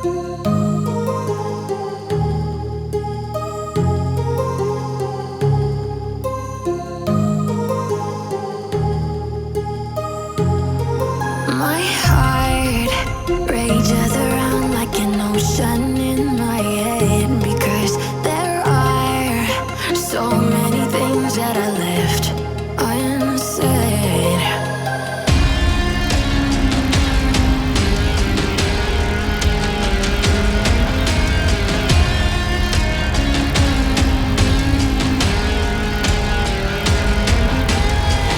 My heart rages around like an ocean in my head, because there are so many things that I left unsaid.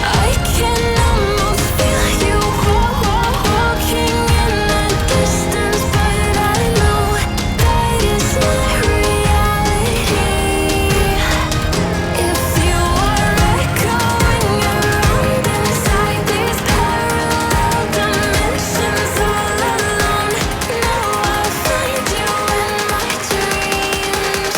I can almost feel you walking in the distance, but I know that it's not reality. If you are echoing around inside these parallel dimensions all alone, know I'll find you in my dreams.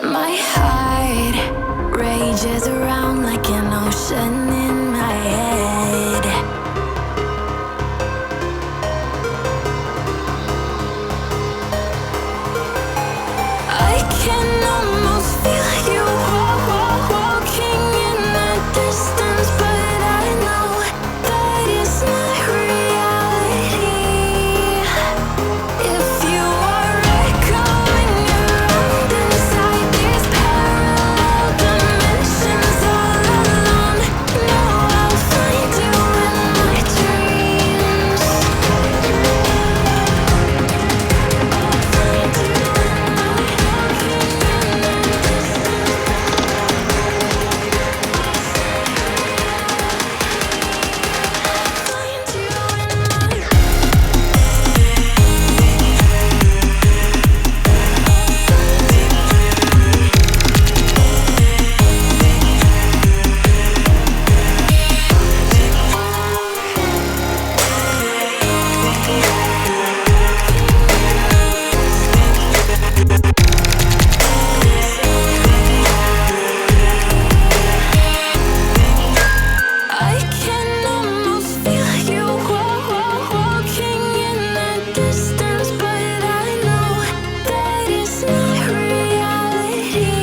My heart rages around like an ocean in my head. I can almost feel you walking in the distance, but I know that it's not reality. If you are echoing around inside these parallel dimensions all alone, know I'll find you in my dreams. I'll find you in my I can almost feel you walking in the distance, but I know that it's not reality.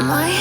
My